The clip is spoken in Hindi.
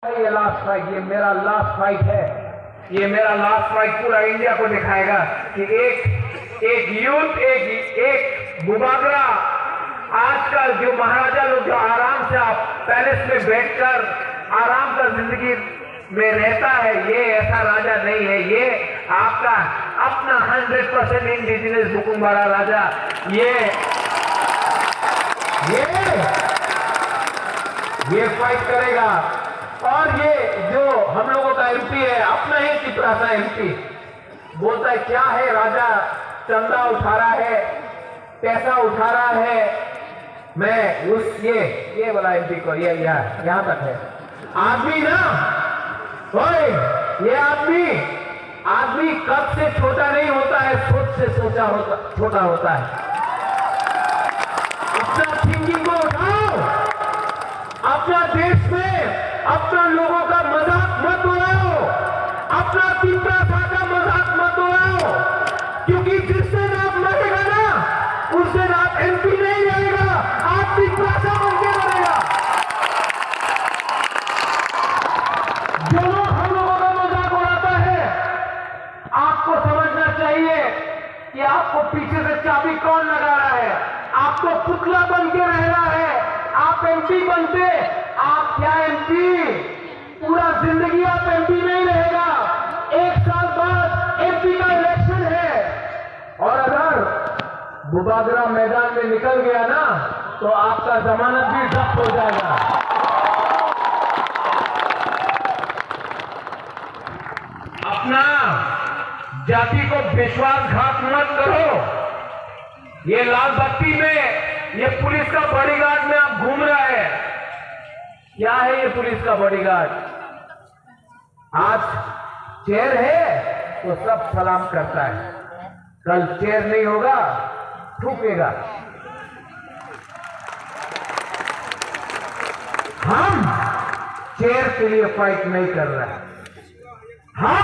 ये लास्ट फाइट, ये मेरा लास्ट फाइट है। ये मेरा लास्ट फाइट पूरा इंडिया को दिखाएगा कि एक यूथ, एक बुबागरा, आजकल जो महाराजा लोग जो आराम से आप पैलेस में बैठकर आराम का जिंदगी में रहता है, ये ऐसा राजा नहीं है। ये आपका अपना 100% इंडिजिनस बुकुम्बारा राजा, ये फाइट करेगा। और ये जो हम लोगों का एमपी है, अपना ही चिपरासा एमपी, बोलता है क्या है राजा, चंदा उठा रहा है, पैसा उठा रहा है। मैं उस ये वाला एमपी को ये यहां तक है आदमी ना, ओए ये आदमी कद से छोटा नहीं होता है, सोच से छोटा होता है। अपना थिंकिंग को उठाओ, अपना देश में अपना लोगों का मजाक मत उड़ाओ, अपना चिपरासा का मजाक मत उड़ाओ, क्योंकि जिस दिन आप मरेगा ना, उस दिन आप एमपी नहीं रहेगा, आप चिपरासा बन के मरेगा। जो लोग हम लोगों का मजाक उड़ाता है, आपको समझना चाहिए कि आपको पीछे से चाबी कौन लगा रहा है। आपको पुतला बन के रहना है। आप एमपी बनते, आप क्या एमपी, पूरा जिंदगी आप एमपी नहीं रहेगा। 1 साल बाद एमपी का इलेक्शन है, और अगर बुबागरा मैदान में निकल गया ना, तो आपका जमानत भी जब्त हो जाएगा। अपना जाति को विश्वासघात मत करो। ये लाल बत्ती में ये पुलिस का बॉडीगार्ड में आप घूम रहा है। क्या है ये पुलिस का बॉडीगार्ड? आज चेयर है तो सब सलाम करता है, कल चेयर नहीं होगा, थूकेगा। हम चेयर के लिए फाइट नहीं कर रहे हैं। हम